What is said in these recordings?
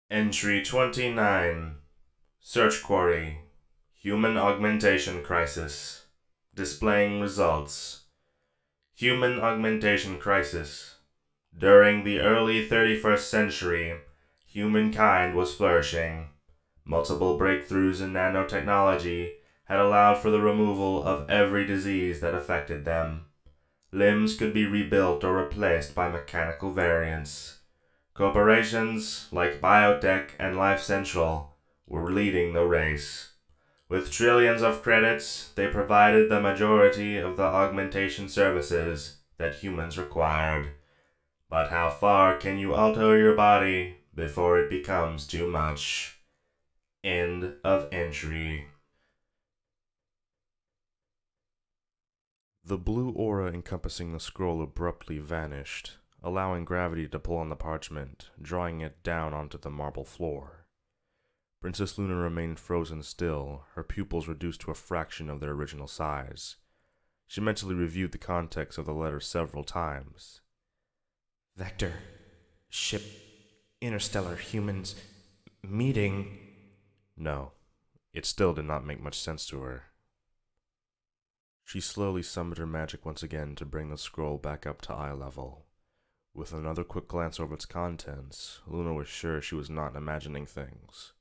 Entry 29. Search query. Human augmentation crisis. Displaying results. Human augmentation crisis. During the early 31st century, humankind was flourishing. Multiple breakthroughs in nanotechnology had allowed for the removal of every disease that affected them. Limbs could be rebuilt or replaced by mechanical variants. Corporations like Biotech and Life Central were leading the race. With trillions of credits, they provided the majority of the augmentation services that humans required. But how far can you alter your body before it becomes too much? End of entry. The blue aura encompassing the scroll abruptly vanished, allowing gravity to pull on the parchment, drawing it down onto the marble floor. Princess Luna remained frozen still, her pupils reduced to a fraction of their original size. She mentally reviewed the context of the letter several times. Vector, ship, interstellar, humans, meeting. No, it still did not make much sense to her. She slowly summoned her magic once again to bring the scroll back up to eye level. With another quick glance over its contents, Luna was sure she was not imagining things.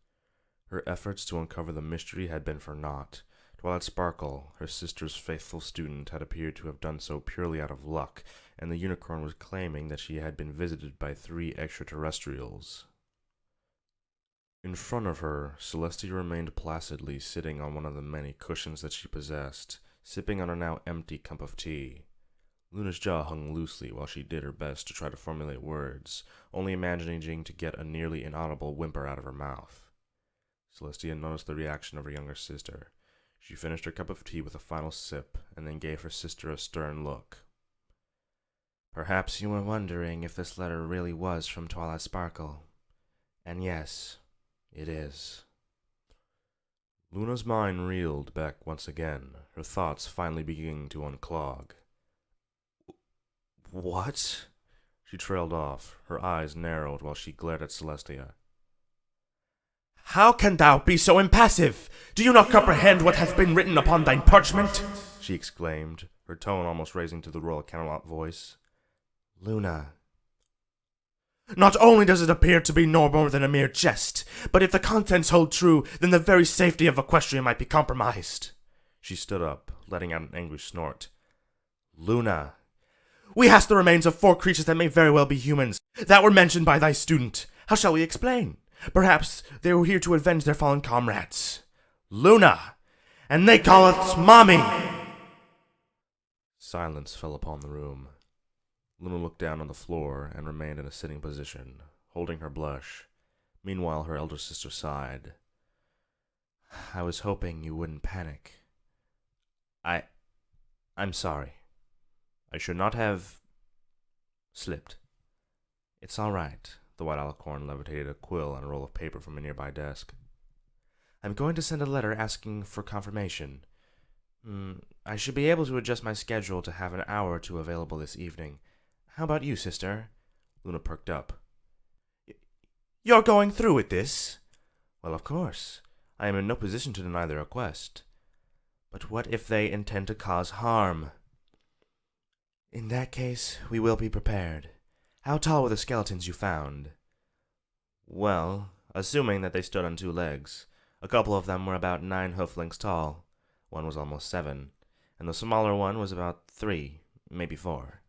Her efforts to uncover the mystery had been for naught. Twilight Sparkle, her sister's faithful student, had appeared to have done so purely out of luck, and the unicorn was claiming that she had been visited by 3 extraterrestrials. In front of her, Celestia remained placidly sitting on one of the many cushions that she possessed, sipping on a now empty cup of tea. Luna's jaw hung loosely while she did her best to try to formulate words, only managing to get a nearly inaudible whimper out of her mouth. Celestia noticed the reaction of her younger sister. She finished her cup of tea with a final sip, and then gave her sister a stern look. Perhaps you were wondering if this letter really was from Twilight Sparkle. And yes, it is. Luna's mind reeled back once again, her thoughts finally beginning to unclog. What? She trailed off, her eyes narrowed while she glared at Celestia. How can thou be so impassive? Do you not comprehend what hath been written upon thine parchment? She exclaimed, her tone almost raising to the royal Camelot voice. Luna. Not only does it appear to be no more than a mere jest, but if the contents hold true, then the very safety of Equestria might be compromised. She stood up, letting out an angry snort. Luna. We hast the remains of 4 creatures that may very well be humans, that were mentioned by thy student. How shall we explain? Perhaps they were here to avenge their fallen comrades. Luna! And they call us Mommy! Silence fell upon the room. Luna looked down on the floor and remained in a sitting position, holding her blush. Meanwhile, her elder sister sighed. I was hoping you wouldn't panic. I'm sorry. I should not have slipped. It's all right. The white alicorn levitated a quill and a roll of paper from a nearby desk. I'm going to send a letter asking for confirmation. I should be able to adjust my schedule to have an hour or two available this evening. How about you, sister? Luna perked up. You're going through with this? Well, of course. I am in no position to deny their request. But what if they intend to cause harm? In that case, we will be prepared. How tall were the skeletons you found? Well, assuming that they stood on 2 legs, a couple of them were about 9 hoof lengths tall. One was almost 7, and the smaller one was about 3, maybe 4.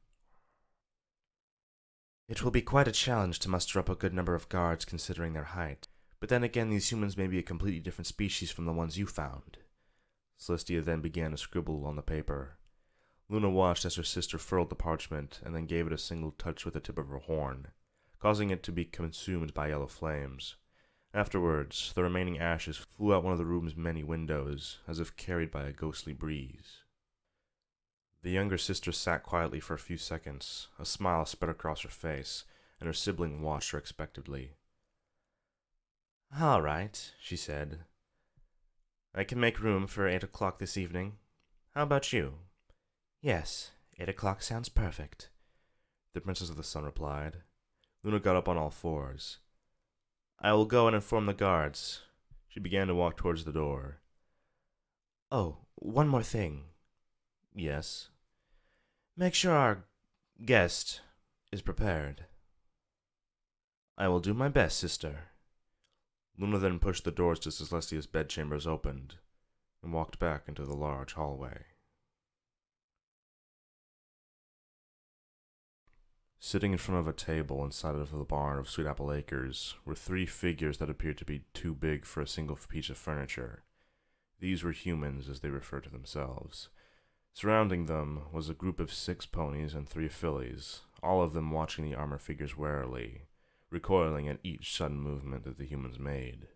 It will be quite a challenge to muster up a good number of guards considering their height. But then again, these humans may be a completely different species from the ones you found. Celestia then began to scribble on the paper. Luna watched as her sister furled the parchment and then gave it a single touch with the tip of her horn, causing it to be consumed by yellow flames. Afterwards, the remaining ashes flew out one of the room's many windows, as if carried by a ghostly breeze. The younger sister sat quietly for a few seconds, a smile spread across her face, and her sibling watched her expectantly. All right, she said. I can make room for 8 o'clock this evening. How about you? Yes, 8 o'clock sounds perfect, the Princess of the Sun replied. Luna got up on all fours. I will go and inform the guards. She began to walk towards the door. Oh, one more thing. Yes. Make sure our guest is prepared. I will do my best, sister. Luna then pushed the doors to Celestia's bedchambers opened and walked back into the large hallway. Sitting in front of a table inside of the barn of Sweet Apple Acres were 3 figures that appeared to be too big for a single piece of furniture. These were humans, as they referred to themselves. Surrounding them was a group of 6 ponies and 3 fillies, all of them watching the armor figures warily, recoiling at each sudden movement that the humans made.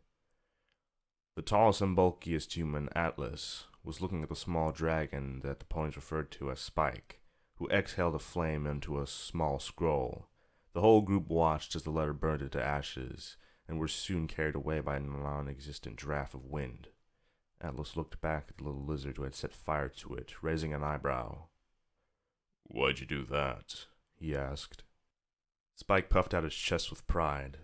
The tallest and bulkiest human, Atlas, was looking at the small dragon that the ponies referred to as Spike, who exhaled a flame into a small scroll. The whole group watched as the letter burned into ashes, and were soon carried away by a non-existent draft of wind. Atlas looked back at the little lizard who had set fire to it, raising an eyebrow. "Why'd you do that?" he asked. Spike puffed out his chest with pride.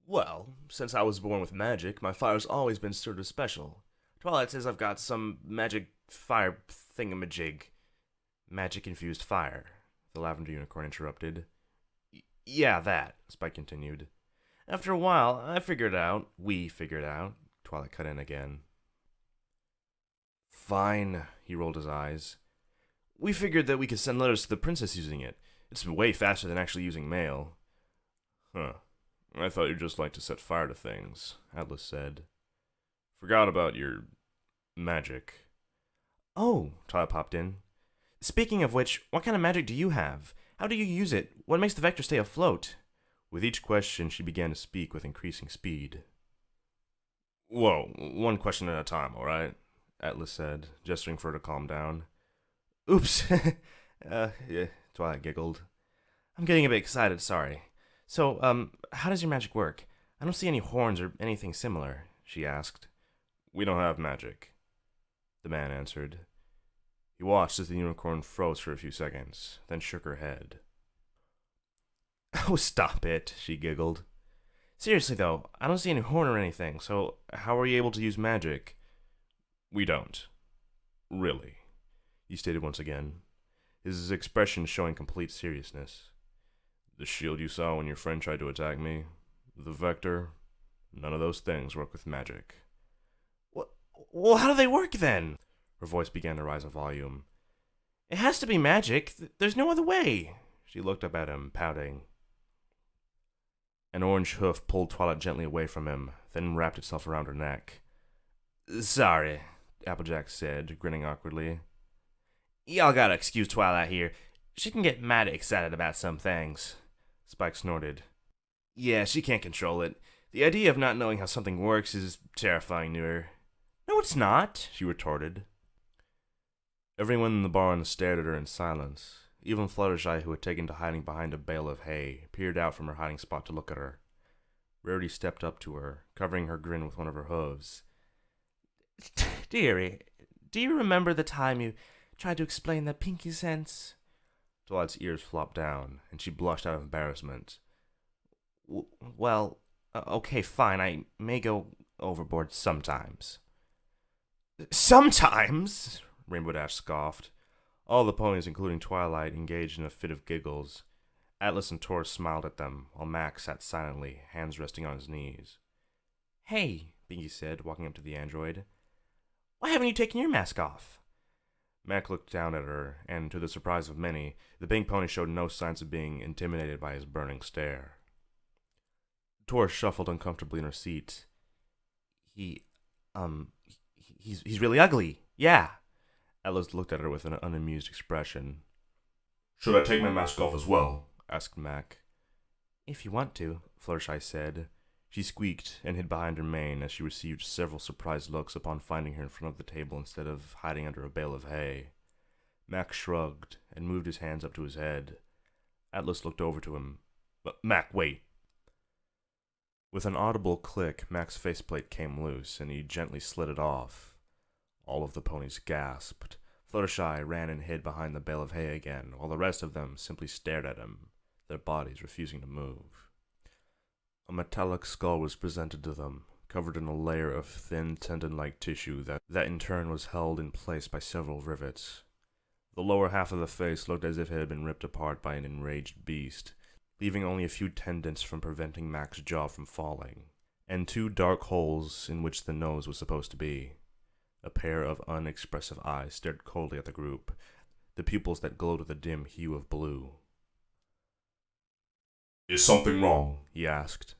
Well, since I was born with magic, my fire's always been sort of special. Twilight says I've got some magic fire thingamajig. Magic-infused fire, the lavender unicorn interrupted. Yeah, that, Spike continued. After a while, we figured out, Twilight cut in again. Fine, he rolled his eyes. We figured that we could send letters to the princess using it. It's way faster than actually using mail. Huh. I thought you'd just like to set fire to things, Atlas said. Forgot about your magic. Oh, Twilight popped in. Speaking of which, what kind of magic do you have? How do you use it? What makes the vector stay afloat? With each question, she began to speak with increasing speed. Whoa, one question at a time, all right? Atlas said, gesturing for her to calm down. Oops. Yeah, Twilight giggled. I'm getting a bit excited, sorry. So, how does your magic work? I don't see any horns or anything similar, she asked. We don't have magic, the man answered. He watched as the unicorn froze for a few seconds, then shook her head. Oh, stop it, she giggled. Seriously, though, I don't see any horn or anything, so how are you able to use magic? We don't. Really, he stated once again, his expression showing complete seriousness. The shield you saw when your friend tried to attack me, the vector, none of those things work with magic. Well, how do they work then? Her voice began to rise in volume. It has to be magic. There's no other way. She looked up at him, pouting. An orange hoof pulled Twilight gently away from him, then wrapped itself around her neck. Sorry, Applejack said, grinning awkwardly. Y'all gotta excuse Twilight here. She can get mad excited about some things. Spike snorted. Yeah, she can't control it. The idea of not knowing how something works is terrifying to her. No, it's not, she retorted. Everyone in the barn stared at her in silence. Even Fluttershy, who had taken to hiding behind a bale of hay, peered out from her hiding spot to look at her. Rarity stepped up to her, covering her grin with one of her hooves. Dearie, do you remember the time you tried to explain that pinky sense? Twilight's ears flopped down, and she blushed out of embarrassment. Well, okay, fine, I may go overboard sometimes. Sometimes? Rainbow Dash scoffed. All the ponies, including Twilight, engaged in a fit of giggles. Atlas and Taurus smiled at them, while Mac sat silently, hands resting on his knees. Hey, Binky said, walking up to the android. Why haven't you taken your mask off? Mac looked down at her, and to the surprise of many, the pink pony showed no signs of being intimidated by his burning stare. Taurus shuffled uncomfortably in her seat. He's really ugly, yeah. Atlas looked at her with an unamused expression. Should I take my mask off as well? Asked Mac. If you want to, Fluttershy said. She squeaked and hid behind her mane as she received several surprised looks upon finding her in front of the table instead of hiding under a bale of hay. Mac shrugged and moved his hands up to his head. Atlas looked over to him. Mac, wait. With an audible click, Mac's faceplate came loose, and he gently slid it off. All of the ponies gasped. Fluttershy ran and hid behind the bale of hay again, while the rest of them simply stared at him, their bodies refusing to move. A metallic skull was presented to them, covered in a layer of thin tendon-like tissue that in turn was held in place by several rivets. The lower half of the face looked as if it had been ripped apart by an enraged beast, leaving only a few tendons from preventing Mac's jaw from falling, and 2 dark holes in which the nose was supposed to be. A pair of unexpressive eyes stared coldly at the group, the pupils that glowed with a dim hue of blue. "Is something wrong?" he asked.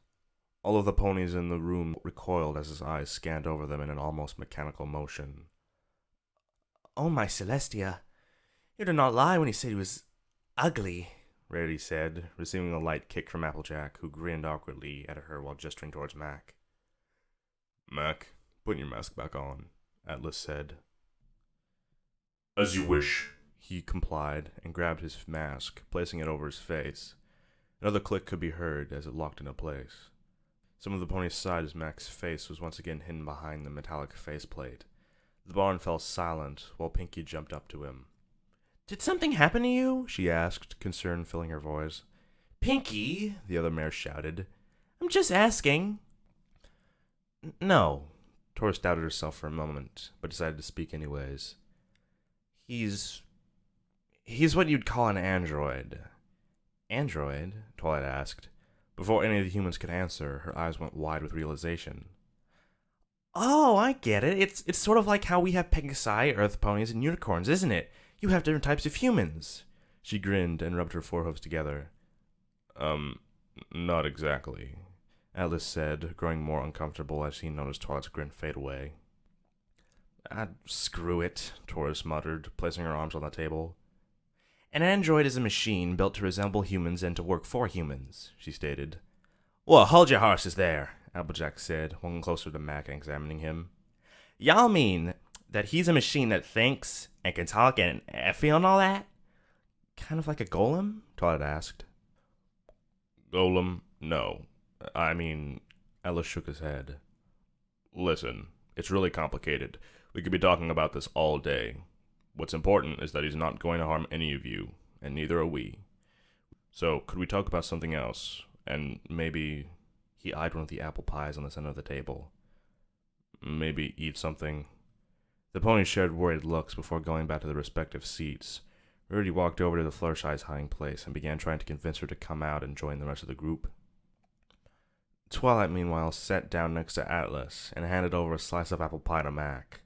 All of the ponies in the room recoiled as his eyes scanned over them in an almost mechanical motion. "Oh, my Celestia, you did not lie when you said he was ugly," Rarity said, receiving a light kick from Applejack, who grinned awkwardly at her while gesturing towards Mac. "Mac, "Put your mask back on," Atlas said. "As you wish." He complied and grabbed his mask, placing it over his face. Another click could be heard as it locked into place. Some of the ponies sighed as Mac's face was once again hidden behind the metallic faceplate. The barn fell silent while Pinky jumped up to him. "Did something happen to you?" she asked, concern filling her voice. "Pinky," the other mare shouted. "I'm just asking." No. Taurus doubted herself for a moment, but decided to speak anyways. He's what you'd call an android. Android? Twilight asked. Before any of the humans could answer, her eyes went wide with realization. "Oh, I get it. It's sort of like how we have Pegasi, earth ponies, and unicorns, isn't it? You have different types of humans." She grinned and rubbed her forehooves together. Not exactly, Atlas said, growing more uncomfortable as he noticed Twilight's grin fade away. Screw it," Taurus muttered, placing her arms on the table. "An android is a machine built to resemble humans and to work for humans," she stated. "Well, hold your horses there," Applejack said, walking closer to Mac and examining him. "Y'all mean that he's a machine that thinks and can talk and feel and all that? Kind of like a golem?" Twilight asked. "Golem? No. I mean," Atlas shook his head. "Listen, it's really complicated. We could be talking about this all day. What's important is that he's not going to harm any of you, and neither are we. So, could we talk about something else? And maybe," he eyed one of the apple pies on the center of the table, "maybe eat something?" The ponies shared worried looks before going back to their respective seats. Rarity walked over to the Fluttershy's hiding place and began trying to convince her to come out and join the rest of the group. Twilight, meanwhile, sat down next to Atlas and handed over a slice of apple pie to Mac.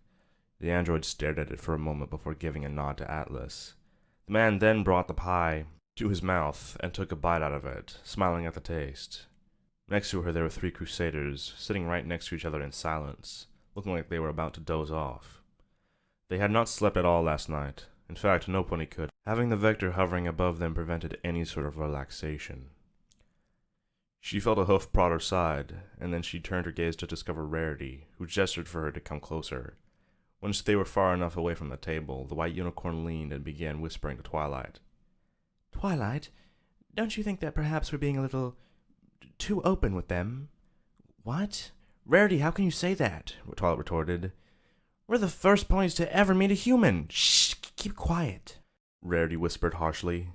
The android stared at it for a moment before giving a nod to Atlas. The man then brought the pie to his mouth and took a bite out of it, smiling at the taste. Next to her there were 3 crusaders, sitting right next to each other in silence, looking like they were about to doze off. They had not slept at all last night. In fact, no pony could. Having the vector hovering above them prevented any sort of relaxation. She felt a hoof prod her side, and then she turned her gaze to discover Rarity, who gestured for her to come closer. Once they were far enough away from the table, the white unicorn leaned and began whispering to Twilight. "Twilight, don't you think that perhaps we're being a little too open with them?" "What? Rarity, how can you say that?" Twilight retorted. "We're the first ponies to ever meet a human." "Shh, keep quiet," Rarity whispered harshly.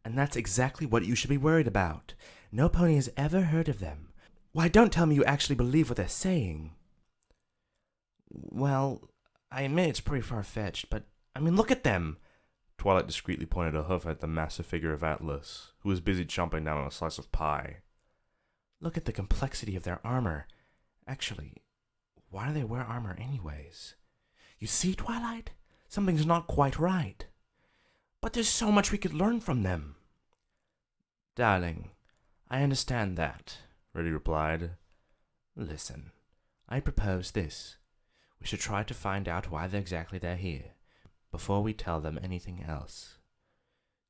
"And that's exactly what you should be worried about. No pony has ever heard of them. Why, don't tell me you actually believe what they're saying." "Well, I admit it's pretty far-fetched, but, I mean, look at them." Twilight discreetly pointed a hoof at the massive figure of Atlas, who was busy chomping down on a slice of pie. "Look at the complexity of their armor. Actually, why do they wear armor anyways? You see, Twilight? Something's not quite right. But there's so much we could learn from them." "Darling, I understand that," Rarity replied. "Listen, I propose this. We should try to find out why exactly they're here, before we tell them anything else."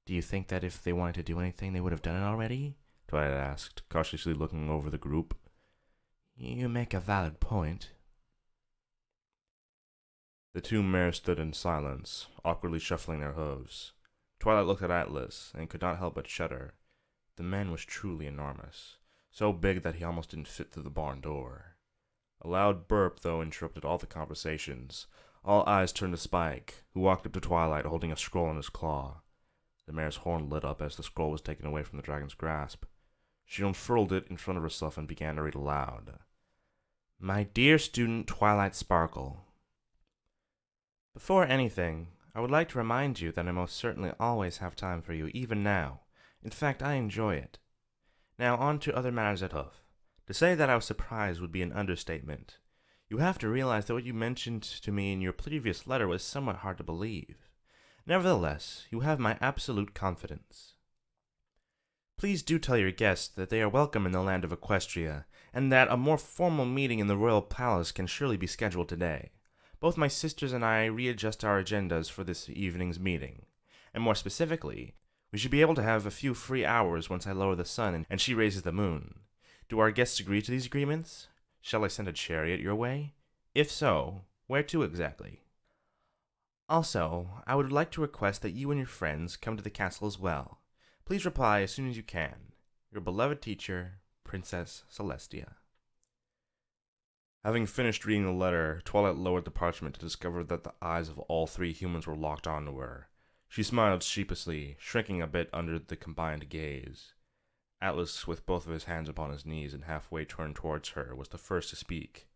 "Do you think that if they wanted to do anything, they would have done it already?" Twilight asked, cautiously looking over the group. "You make a valid point." The 2 mares stood in silence, awkwardly shuffling their hooves. Twilight looked at Atlas, and could not help but shudder. The man was truly enormous, so big that he almost didn't fit through the barn door. A loud burp, though, interrupted all the conversations. All eyes turned to Spike, who walked up to Twilight holding a scroll in his claw. The mare's horn lit up as the scroll was taken away from the dragon's grasp. She unfurled it in front of herself and began to read aloud. My dear student Twilight Sparkle, before anything, I would like to remind you that I most certainly always have time for you, even now. In fact, I enjoy it. Now on to other matters at hoof. To say that I was surprised would be an understatement. You have to realize that what you mentioned to me in your previous letter was somewhat hard to believe. Nevertheless, you have my absolute confidence. Please do tell your guests that they are welcome in the land of Equestria, and that a more formal meeting in the royal palace can surely be scheduled today. Both my sisters and I readjust our agendas for this evening's meeting, and more specifically, we should be able to have a few free hours once I lower the sun and she raises the moon. Do our guests agree to these agreements? Shall I send a chariot your way? If so, where to exactly? Also, I would like to request that you and your friends come to the castle as well. Please reply as soon as you can. Your beloved teacher, Princess Celestia. Having finished reading the letter, Twilight lowered the parchment to discover that the eyes of all three humans were locked onto her. She smiled sheepishly, shrinking a bit under the combined gaze. Atlas, with both of his hands upon his knees and halfway turned towards her, was the first to speak.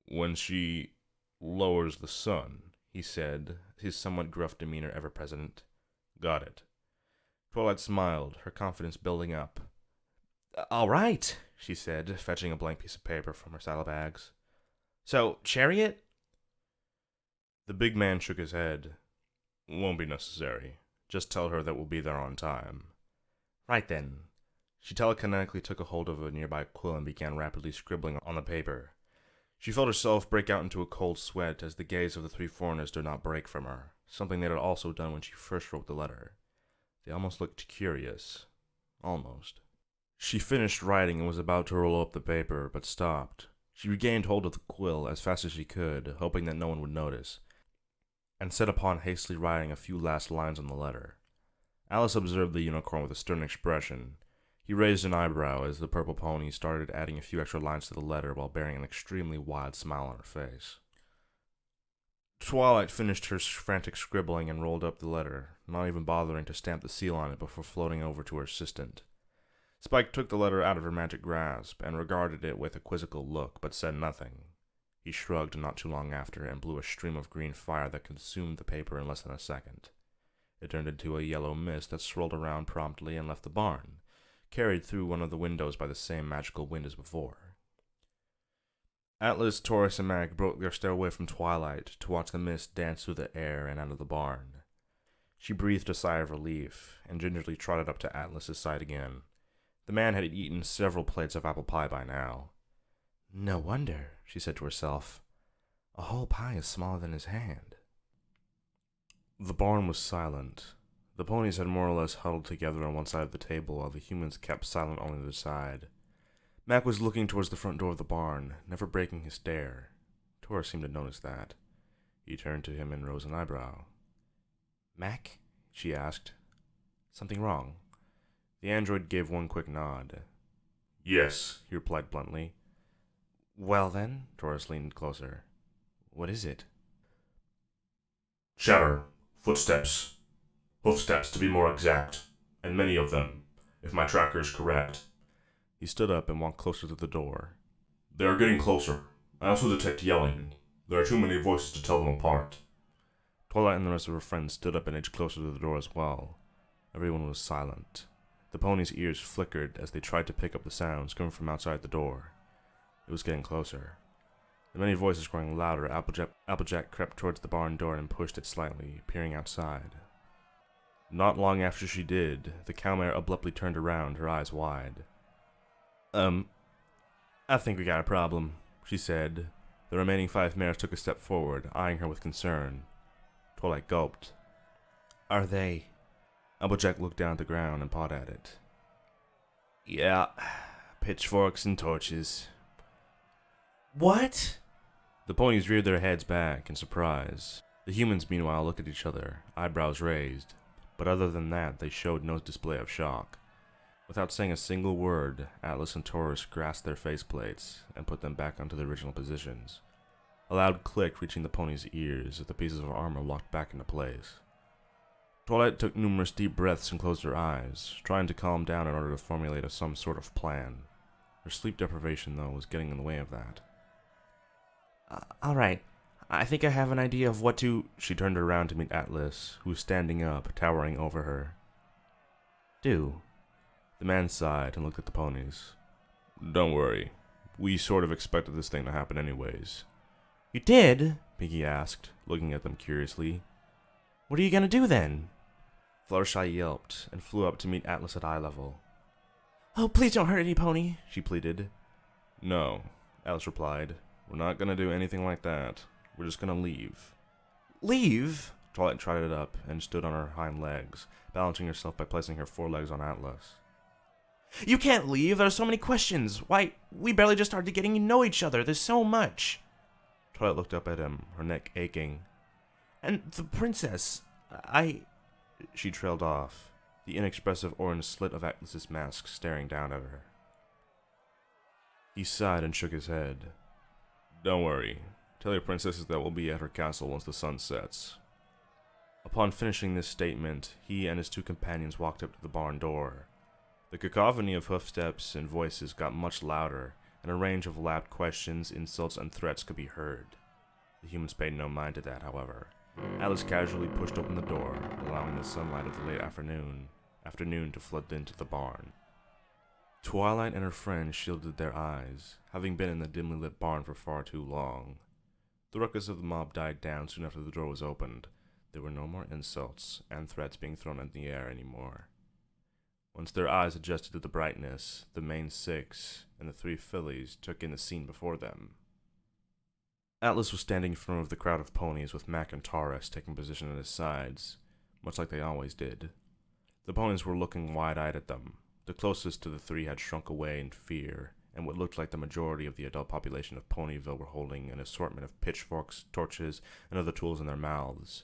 "When she lowers the sun," he said, his somewhat gruff demeanor ever present. "Got it." Twilight smiled, her confidence building up. All right, she said, fetching a blank piece of paper from her saddlebags. So, chariot? The big man shook his head. "Won't be necessary. Just tell her that we'll be there on time." Right then. She telekinetically took a hold of a nearby quill and began rapidly scribbling on the paper. She felt herself break out into a cold sweat as the gaze of the three foreigners did not break from her, something they had also done when she first wrote the letter. They almost looked curious. Almost. She finished writing and was about to roll up the paper, but stopped. She regained hold of the quill as fast as she could, hoping that no one would notice, and set upon hastily writing a few last lines on the letter. Alice observed the unicorn with a stern expression. He raised an eyebrow as the purple pony started adding a few extra lines to the letter while bearing an extremely wide smile on her face. Twilight finished her frantic scribbling and rolled up the letter, not even bothering to stamp the seal on it before floating over to her assistant. Spike took the letter out of her magic grasp and regarded it with a quizzical look, but said nothing. He shrugged not too long after and blew a stream of green fire that consumed the paper in less than a second. It turned into a yellow mist that swirled around promptly and left the barn, carried through one of the windows by the same magical wind as before. Atlas, Taurus, and Mag broke their stare away from Twilight to watch the mist dance through the air and out of the barn. She breathed a sigh of relief and gingerly trotted up to Atlas's side again. The man had eaten several plates of apple pie by now. No wonder, she said to herself. A whole pie is smaller than his hand. The barn was silent. The ponies had more or less huddled together on one side of the table, while the humans kept silent on the other side. Mac was looking towards the front door of the barn, never breaking his stare. Taurus seemed to notice that. He turned to him and rose an eyebrow. Mac? She asked. Something wrong? The android gave one quick nod. "Yes," he replied bluntly. Well then, Taurus leaned closer. What is it? "Chatter, footsteps. Hoofsteps to be more exact, and many of them, if my tracker is correct." He stood up and walked closer to the door. "They are getting closer. I also detect yelling. There are too many voices to tell them apart." Twilight and the rest of her friends stood up and edged closer to the door as well. Everyone was silent. The ponies' ears flickered as they tried to pick up the sounds coming from outside the door. It was getting closer. The many voices growing louder, Applejack crept towards the barn door and pushed it slightly, peering outside. Not long after she did, the cowmare abruptly turned around, her eyes wide. I think we got a problem, she said. The remaining 5 mares took a step forward, eyeing her with concern. Twilight gulped. Are they? Applejack looked down at the ground and pawed at it. Yeah, pitchforks and torches. What? The ponies reared their heads back in surprise. The humans, meanwhile, looked at each other, eyebrows raised, but other than that, they showed no display of shock. Without saying a single word, Atlas and Taurus grasped their faceplates and put them back onto their original positions. A loud click reaching the ponies' ears as the pieces of armor locked back into place. Twilight took numerous deep breaths and closed her eyes, trying to calm down in order to formulate some sort of plan. Her sleep deprivation, though, was getting in the way of that. All right. I think I have an idea of what to... She turned around to meet Atlas, who was standing up, towering over her. Do. The man sighed and looked at the ponies. Don't worry. We sort of expected this thing to happen anyways. You did? Pinky asked, looking at them curiously. What are you gonna do then? Fluttershy yelped and flew up to meet Atlas at eye level. Oh, please don't hurt any pony, she pleaded. No, Atlas replied. We're not gonna do anything like that. We're just gonna leave. Leave? Twilight trotted up and stood on her hind legs, balancing herself by placing her forelegs on Atlas. You can't leave. There are so many questions. Why, we barely just started getting to know each other. There's so much. Twilight looked up at him, her neck aching. And the princess, She trailed off, the inexpressive orange slit of Atlas's mask staring down at her. He sighed and shook his head. Don't worry. Tell your princesses that we'll be at her castle once the sun sets. Upon finishing this statement, he and his two companions walked up to the barn door. The cacophony of hoofsteps and voices got much louder, and a range of loud questions, insults, and threats could be heard. The humans paid no mind to that, however. Atlas casually pushed open the door, allowing the sunlight of the late afternoon to flood into the barn. Twilight and her friend shielded their eyes, having been in the dimly lit barn for far too long. The ruckus of the mob died down soon after the door was opened. There were no more insults and threats being thrown in the air anymore. Once their eyes adjusted to the brightness, the main six and the three fillies took in the scene before them. Atlas was standing in front of the crowd of ponies with Mac and Taurus taking position at his sides, much like they always did. The ponies were looking wide-eyed at them. The closest to the three had shrunk away in fear, and what looked like the majority of the adult population of Ponyville were holding an assortment of pitchforks, torches, and other tools in their mouths.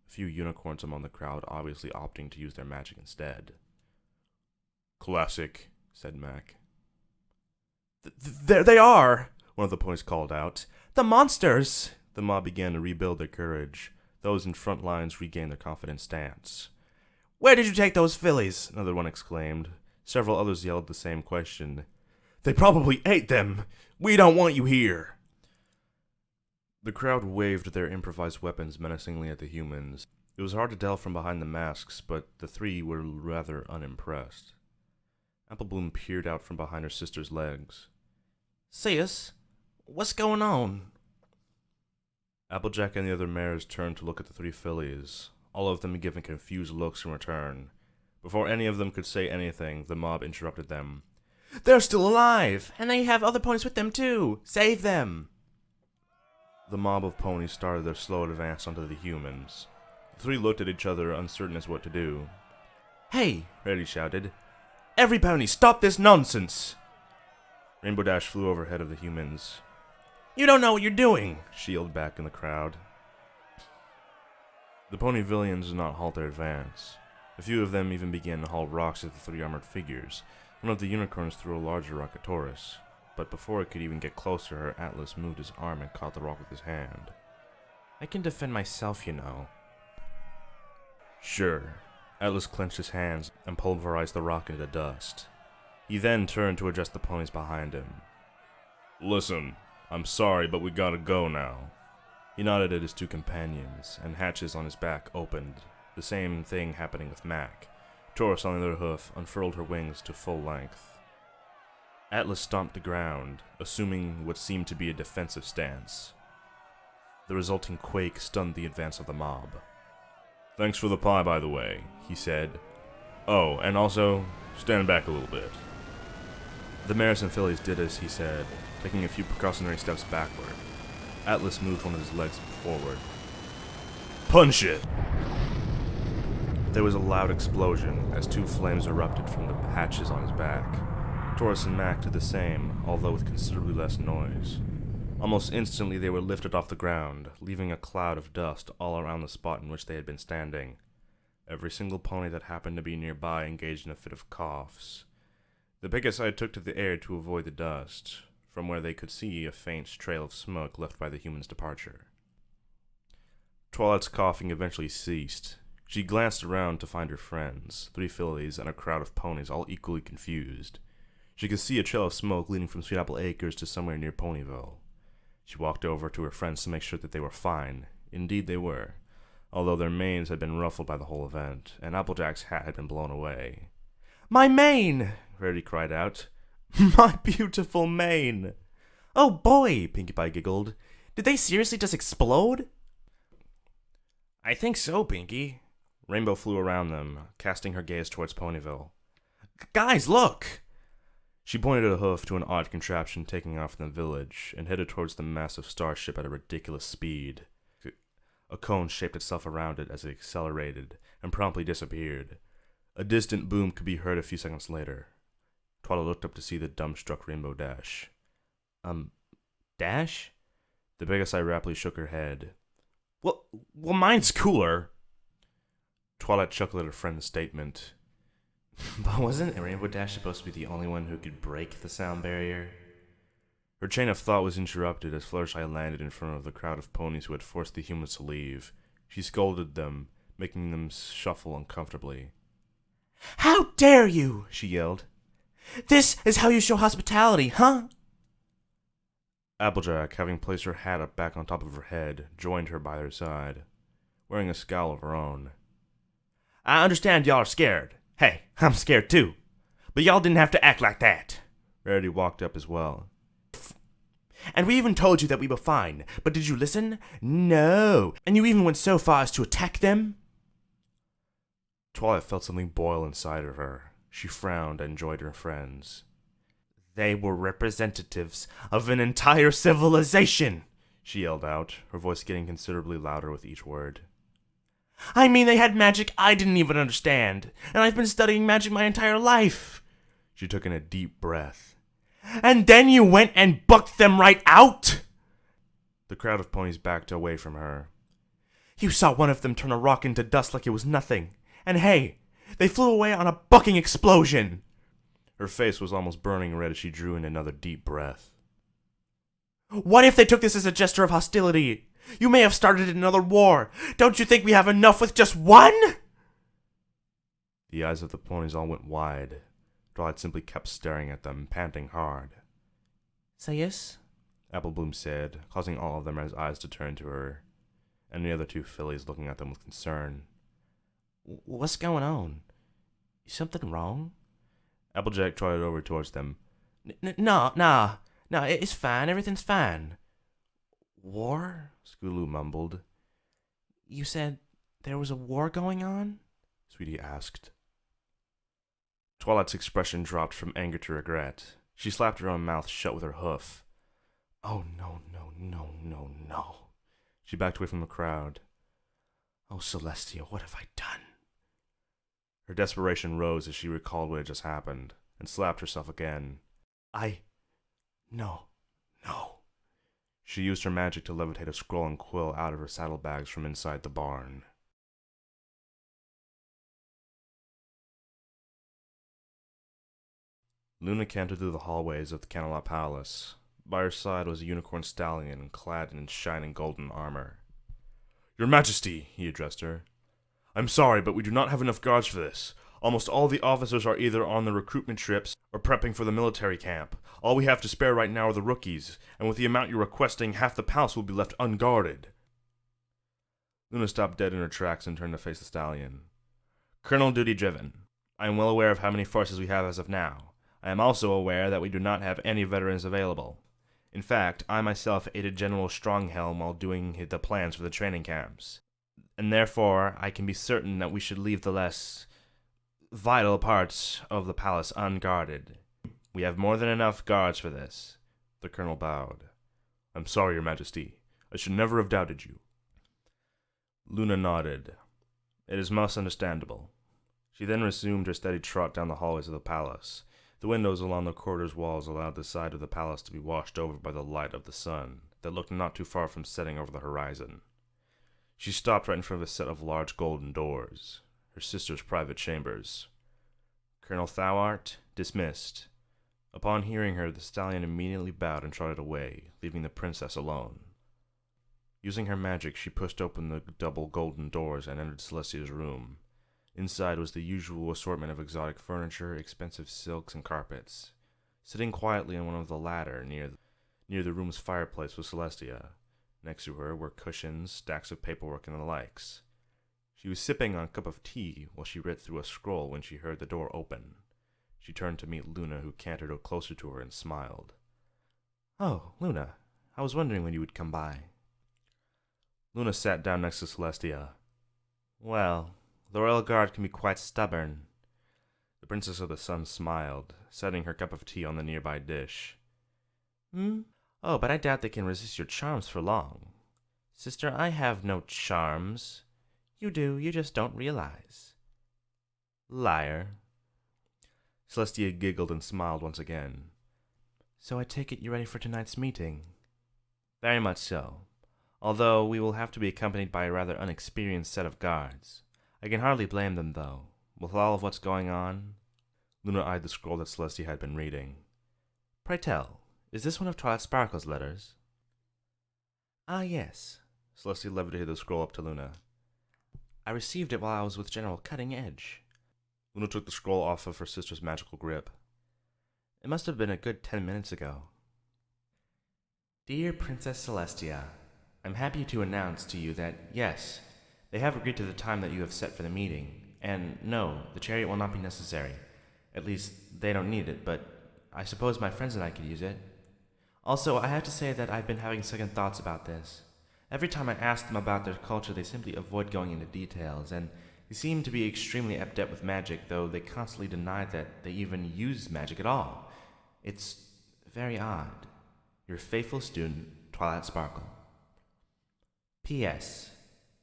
A few unicorns among the crowd obviously opting to use their magic instead. Classic, said Mac. There they are, one of the ponies called out. The monsters! The mob began to rebuild their courage. Those in front lines regained their confident stance. Where did you take those fillies? Another one exclaimed. Several others yelled the same question. They probably ate them. We don't want you here. The crowd waved their improvised weapons menacingly at the humans. It was hard to tell from behind the masks, but the three were rather unimpressed. Applebloom peered out from behind her sister's legs. Sis, what's going on? Applejack and the other mares turned to look at the three fillies, all of them giving confused looks in return. Before any of them could say anything, the mob interrupted them. They're still alive, and they have other ponies with them too. Save them. The mob of ponies started their slow advance onto the humans. The three looked at each other, uncertain as what to do. Hey, Reddy shouted. Every pony, stop this nonsense! Rainbow Dash flew overhead of the humans. You don't know what you're doing, she yelled back in the crowd. The pony villains did not halt their advance. A few of them even began to haul rocks at the three armored figures. One of the unicorns threw a larger rock at Taurus, but before it could even get closer, Atlas moved his arm and caught the rock with his hand. I can defend myself, you know. Sure. Atlas clenched his hands and pulverized the rock into dust. He then turned to address the ponies behind him. Listen, I'm sorry, but we gotta go now. He nodded at his two companions, and hatches on his back opened, the same thing happening with Mac. Taurus on the other hoof unfurled her wings to full length. Atlas stomped the ground, assuming what seemed to be a defensive stance. The resulting quake stunned the advance of the mob. Thanks for the pie, by the way, he said. Oh, and also, stand back a little bit. The mares and fillies did as he said, taking a few precautionary steps backward. Atlas moved one of his legs forward. Punch it! There was a loud explosion as two flames erupted from the hatches on his back. Taurus and Mac did the same, although with considerably less noise. Almost instantly they were lifted off the ground, leaving a cloud of dust all around the spot in which they had been standing. Every single pony that happened to be nearby engaged in a fit of coughs. The picket side took to the air to avoid the dust, from where they could see a faint trail of smoke left by the humans' departure. Twilight's coughing eventually ceased. She glanced around to find her friends, 3 fillies and a crowd of ponies, all equally confused. She could see a trail of smoke leading from Sweet Apple Acres to somewhere near Ponyville. She walked over to her friends to make sure that they were fine. Indeed they were, although their manes had been ruffled by the whole event, and Applejack's hat had been blown away. "My mane!" Rarity cried out. "My beautiful mane!" "Oh boy!" Pinkie Pie giggled. "Did they seriously just explode?" "I think so, Pinkie." Rainbow flew around them, casting her gaze towards Ponyville. "Guys, look!" She pointed a hoof to an odd contraption taking off from the village and headed towards the massive starship at a ridiculous speed. A cone shaped itself around it as it accelerated and promptly disappeared. A distant boom could be heard a few seconds later. Twilight looked up to see the dumbstruck Rainbow dash. Dash? The Pegasus rapidly shook her head. Well, mine's cooler." Twilight chuckled at her friend's statement. But wasn't Rainbow Dash supposed to be the only one who could break the sound barrier? Her chain of thought was interrupted as Fluttershy landed in front of the crowd of ponies who had forced the humans to leave. She scolded them, making them shuffle uncomfortably. "How dare you!" she yelled. "This is how you show hospitality, huh?" Applejack, having placed her hat up back on top of her head, joined her by her side, wearing a scowl of her own. "I understand y'all are scared. Hey, I'm scared too. But y'all didn't have to act like that." Rarity walked up as well. "And we even told you that we were fine, but did you listen? No. And you even went so far as to attack them?" Twilight felt something boil inside of her. She frowned and joined her friends. "They were representatives of an entire civilization," she yelled out, her voice getting considerably louder with each word. "I mean, they had magic I didn't even understand, and I've been studying magic my entire life." She took in a deep breath. "And then you went and bucked them right out?" The crowd of ponies backed away from her. "You saw one of them turn a rock into dust like it was nothing. And hey, they flew away on a bucking explosion." Her face was almost burning red as she drew in another deep breath. "What if they took this as a gesture of hostility? You may have started another war. Don't you think we have enough with just one?" The eyes of the ponies all went wide. Twilight simply kept staring at them, panting hard. "Say yes?" Applebloom said, causing all of them eyes to turn to her, and the other 2 fillies looking at them with concern. "What's going on? Is something wrong?" Applejack trotted over towards them. No, it's fine. Everything's fine." "War?" Scootaloo mumbled. "You said there was a war going on?" Sweetie asked. Twilight's expression dropped from anger to regret. She slapped her own mouth shut with her hoof. "Oh, no. She backed away from the crowd. "Oh, Celestia, what have I done?" Her desperation rose as she recalled what had just happened, and slapped herself again. No. She used her magic to levitate a scroll and quill out of her saddlebags from inside the barn. Luna cantered through the hallways of the Canterlot Palace. By her side was a unicorn stallion clad in shining golden armor. "Your Majesty," he addressed her. "I'm sorry, but we do not have enough guards for this. Almost all the officers are either on the recruitment trips or prepping for the military camp. All we have to spare right now are the rookies, and with the amount you're requesting, half the palace will be left unguarded." Luna stopped dead in her tracks and turned to face the stallion. "Colonel Duty Driven, I am well aware of how many forces we have as of now. I am also aware that we do not have any veterans available. In fact, I myself aided General Stronghelm while doing the plans for the training camps, and therefore I can be certain that we should leave the less vital parts of the palace unguarded. We have more than enough guards for this." The colonel bowed. "I'm sorry, Your Majesty. I should never have doubted you." Luna nodded. "It is most understandable." She then resumed her steady trot down the hallways of the palace. The windows along the corridor's walls allowed the side of the palace to be washed over by the light of the sun that looked not too far from setting over the horizon. She stopped right in front of a set of large golden doors, her sister's private chambers. "Colonel Thouart, dismissed." Upon hearing her, the stallion immediately bowed and trotted away, leaving the princess alone. Using her magic, she pushed open the double golden doors and entered Celestia's room. Inside was the usual assortment of exotic furniture, expensive silks, and carpets. Sitting quietly on one of the latter near the room's fireplace was Celestia. Next to her were cushions, stacks of paperwork, and the likes. She was sipping on a cup of tea while she read through a scroll when she heard the door open. She turned to meet Luna, who cantered closer to her and smiled. "Oh, Luna, I was wondering when you would come by." Luna sat down next to Celestia. "Well, the royal guard can be quite stubborn." The Princess of the Sun smiled, setting her cup of tea on the nearby dish. Oh, but I doubt they can resist your charms for long. Sister, I have no charms. You do, you just don't realize." "Liar." Celestia giggled and smiled once again. "So I take it you're ready for tonight's meeting?" "Very much so. Although we will have to be accompanied by a rather unexperienced set of guards. I can hardly blame them, though, with all of what's going on." Luna eyed the scroll that Celestia had been reading. "Pray tell, is this one of Twilight Sparkle's letters?" "Ah, yes." Celestia levitated the scroll up to Luna. "I received it while I was with General Cutting Edge." Luna took the scroll off of her sister's magical grip. "It must have been a good 10 minutes ago." "Dear Princess Celestia, I'm happy to announce to you that, yes, they have agreed to the time that you have set for the meeting, and no, the chariot will not be necessary. At least, they don't need it, but I suppose my friends and I could use it. Also, I have to say that I've been having second thoughts about this. Every time I ask them about their culture, they simply avoid going into details, and they seem to be extremely adept with magic, though they constantly deny that they even use magic at all. It's very odd. Your faithful student, Twilight Sparkle. P.S.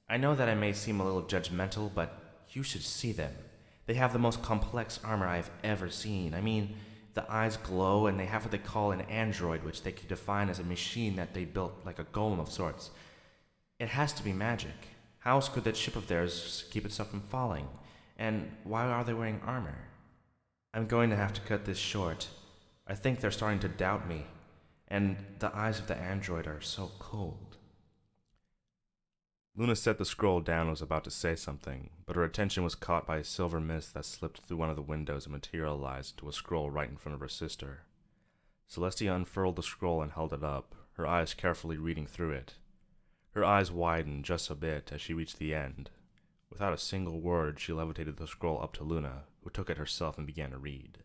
I know that I may seem a little judgmental, but you should see them. They have the most complex armor I've ever seen. I mean, the eyes glow, and they have what they call an android, which they could define as a machine that they built like a golem of sorts. It has to be magic. How else could that ship of theirs keep itself from falling? And why are they wearing armor? I'm going to have to cut this short. I think they're starting to doubt me, and the eyes of the android are so cold." Luna set the scroll down and was about to say something, but her attention was caught by a silver mist that slipped through one of the windows and materialized into a scroll right in front of her sister. Celestia unfurled the scroll and held it up, her eyes carefully reading through it. Her eyes widened just a bit as she reached the end. Without a single word, she levitated the scroll up to Luna, who took it herself and began to read.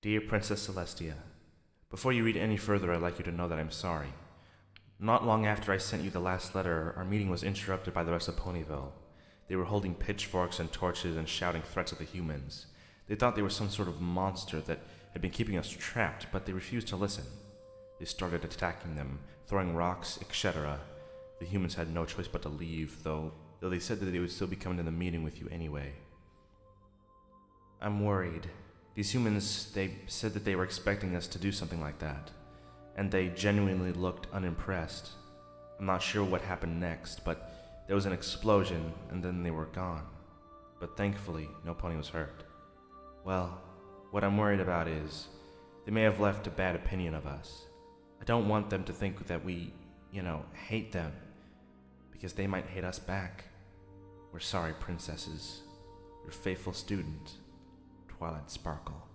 Dear Princess Celestia, before you read any further, I'd like you to know that I'm sorry. Not long after I sent you the last letter, our meeting was interrupted by the rest of Ponyville. They were holding pitchforks and torches and shouting threats at the humans. They thought they were some sort of monster that had been keeping us trapped, but they refused to listen. They started attacking them, throwing rocks, etc. The humans had no choice but to leave, though they said that they would still be coming to the meeting with you anyway. I'm worried. These humans, they said that they were expecting us to do something like that, and they genuinely looked unimpressed. I'm not sure what happened next, but there was an explosion, and then they were gone. But thankfully, no pony was hurt. Well, what I'm worried about is, they may have left a bad opinion of us. I don't want them to think that we, hate them, because they might hate us back. We're sorry, princesses. Your faithful student, Twilight Sparkle.